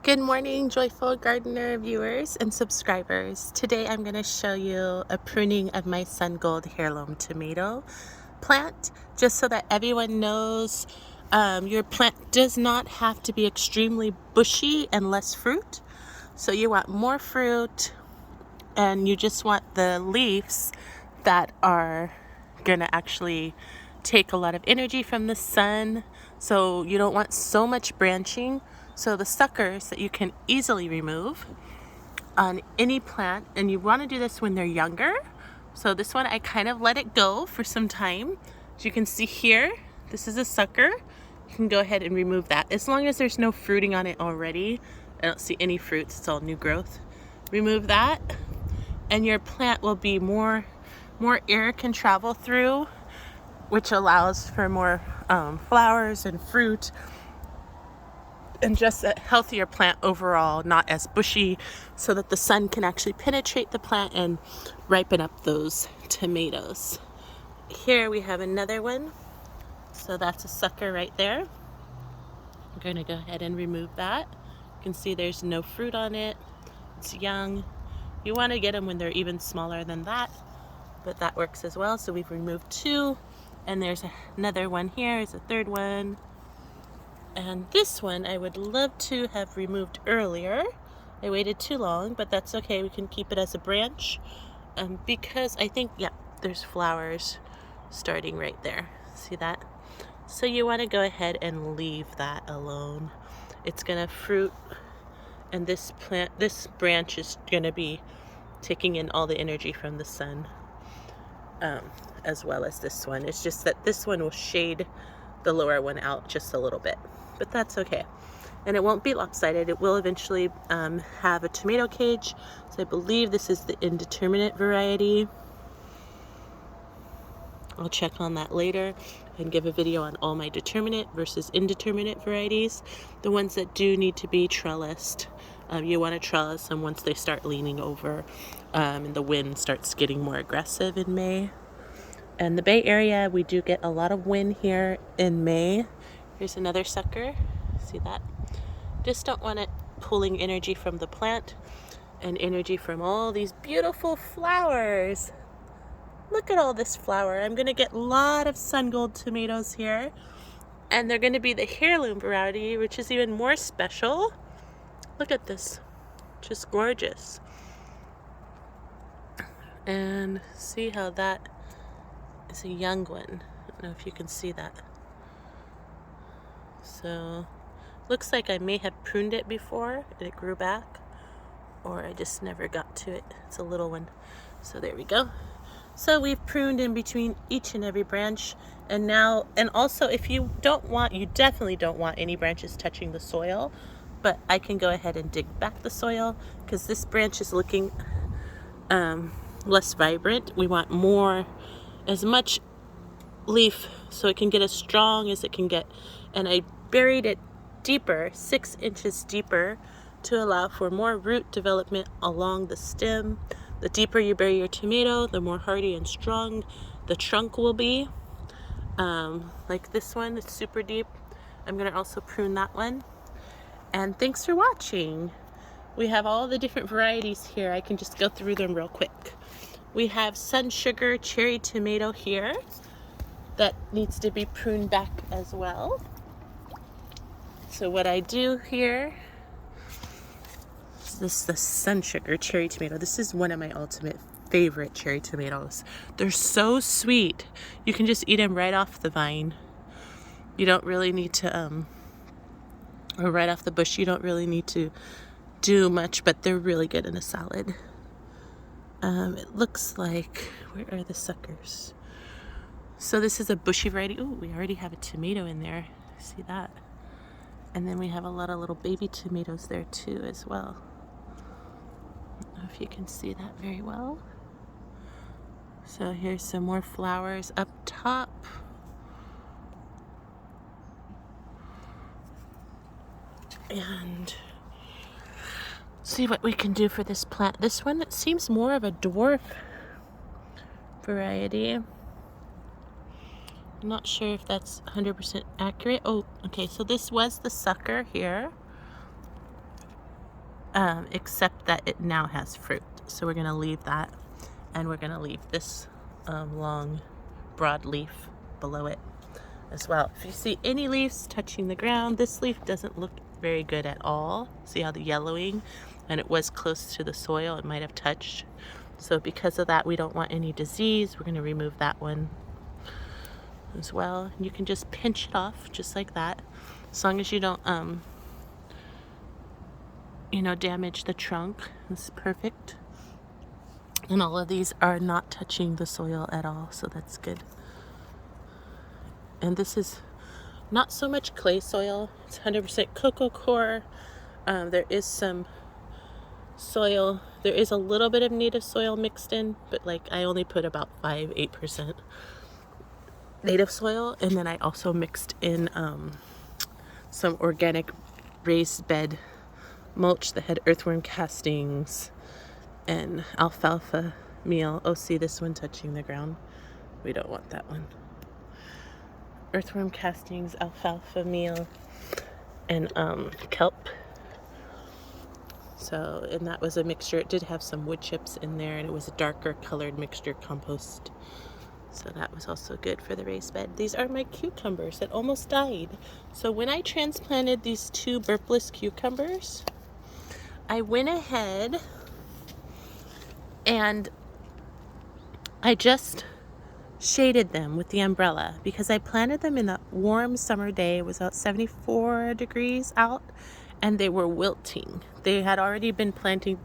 Good morning, Joyful Gardener viewers and subscribers. Today I'm going to show you a pruning of my Sun Gold heirloom tomato plant, just so that everyone knows your plant does not have to be extremely bushy and less fruit. So you want more fruit, and you just want the leaves that are going to actually take a lot of energy from the sun. So you don't want so much branching. So the suckers that you can easily remove on any plant, and you want to do this when they're younger. So this one I kind of let it go for some time. As you can see here, this is a sucker. You can go ahead and remove that. As long as there's no fruiting on it already. I don't see any fruits, it's all new growth. Remove that, and your plant will be more air can travel through, which allows for more flowers and fruit, and just a healthier plant overall, not as bushy, so that the sun can actually penetrate the plant and ripen up those tomatoes. Here we have another one. So that's a sucker right there. I'm going to go ahead and remove that. You can see there's no fruit on it. It's young. You want to get them when they're even smaller than that, but that works as well. So we've removed two, and there's another one here. There's a third one. And this one I would love to have removed earlier. I waited too long, but that's okay. We can keep it as a branch because I think, yeah, there's flowers starting right there. See that? So you want to go ahead and leave that alone. It's going to fruit, and this branch is going to be taking in all the energy from the sun, as well as this one. It's just that this one will shade the lower one out just a little bit, but that's okay. And it won't be lopsided. It will eventually have a tomato cage. So I believe this is the indeterminate variety. I'll check on that later and give a video on all my determinate versus indeterminate varieties. The ones that do need to be trellised, you want to trellis them once they start leaning over and the wind starts getting more aggressive in May. And the Bay Area, we do get a lot of wind here in May. Here's another sucker. See that? Just don't want it pulling energy from the plant and energy from all these beautiful flowers. Look at all this flower. I'm going to get a lot of Sun Gold tomatoes here. And they're going to be the heirloom variety, which is even more special. Look at this. Just gorgeous. And see how that is a young one. I don't know if you can see that. So looks like I may have pruned it before and it grew back, or I just never got to it. It's a little one. So there we go. So we've pruned in between each and every branch, and now, and also if you definitely don't want any branches touching the soil, but I can go ahead and dig back the soil because this branch is looking less vibrant. We want as much leaf so it can get as strong as it can get. And I buried it deeper, 6 inches deeper, to allow for more root development along the stem. The deeper you bury your tomato, the more hardy and strong the trunk will be. Like this one, it's super deep. I'm going to also prune that one. And thanks for watching. We have all the different varieties here. I can just go through them real quick. We have Sun Sugar Cherry Tomato here that needs to be pruned back as well. So what I do here, this is the Sun Sugar Cherry Tomato. This is one of my ultimate favorite cherry tomatoes. They're so sweet. You can just eat them right off the vine. You don't really need to, or right off the bush, you don't really need to do much, but they're really good in a salad. It looks like, where are the suckers? So this is a bushy variety. Oh, we already have a tomato in there. See that? And then we have a lot of little baby tomatoes there too as well. I don't know if you can see that very well. So here's some more flowers up top. And see what we can do for this plant. This one, it seems more of a dwarf variety. I'm not sure if that's 100% accurate. Oh, okay, so this was the sucker here. except that it now has fruit. So we're gonna leave that, and we're gonna leave this long, broad leaf below it as well. If you see any leaves touching the ground, this leaf doesn't look very good at all. See how the yellowing, and it was close to the soil, it might have touched. So because of that, we don't want any disease. We're gonna remove that one as well. You can just pinch it off just like that, as long as you don't damage the trunk. It's perfect. And all of these are not touching the soil at all, so that's good. And this is not so much clay soil, it's 100% cocoa coir. There is some soil, there is a little bit of native soil mixed in, but like I only put about 5-8% native soil, and then I also mixed in some organic raised bed mulch that had earthworm castings and alfalfa meal. Oh, see this one touching the ground? We don't want that one. Earthworm castings, alfalfa meal, and kelp. So, and that was a mixture. It did have some wood chips in there, and it was a darker colored mixture compost. So that was also good for the raised bed. These are my cucumbers that almost died. So when I transplanted these 2 burpless cucumbers, I went ahead and I just shaded them with the umbrella because I planted them in a warm summer day. It was about 74 degrees out, and they were wilting. They had already been planting.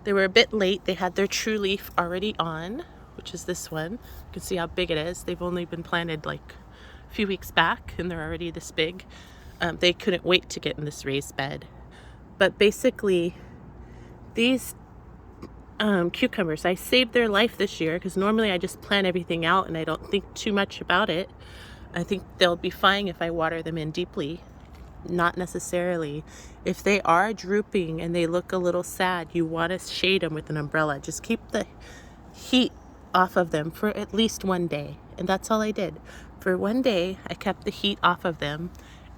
They were a bit late. They had their true leaf already on, which is this one. You can see how big it is. They've only been planted like a few weeks back, and they're already this big. They couldn't wait to get in this raised bed. But basically, these cucumbers, I saved their life this year because normally I just plant everything out and I don't think too much about it. I think they'll be fine if I water them in deeply. Not necessarily. If they are drooping and they look a little sad, you want to shade them with an umbrella. Just keep the heat off of them for at least one day. And that's all I did. For one day, I kept the heat off of them,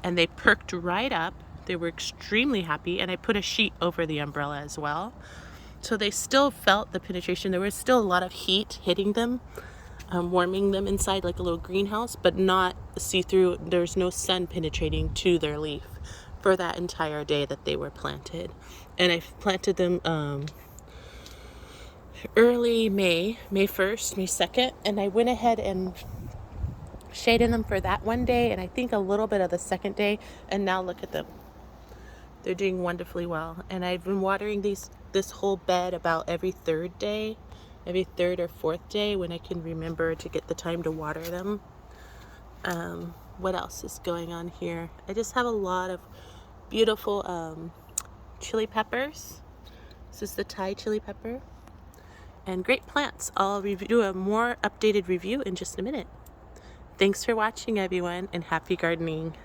and they perked right up. They were extremely happy, and I put a sheet over the umbrella as well. So they still felt the penetration. There was still a lot of heat hitting them, warming them inside like a little greenhouse, but not see-through. There's no sun penetrating to their leaf for that entire day that they were planted. And I planted them early May 1st, May 2nd, and I went ahead and shaded them for that one day, and I think a little bit of the second day, and now look at them. They're doing wonderfully well. And I've been watering this whole bed about every 3rd day, every 3rd or 4th day when I can remember to get the time to water them. What else is going on here? I just have a lot of beautiful chili peppers. This is the Thai chili pepper. And great plants. I'll do a more updated review in just a minute. Thanks for watching, everyone, and happy gardening.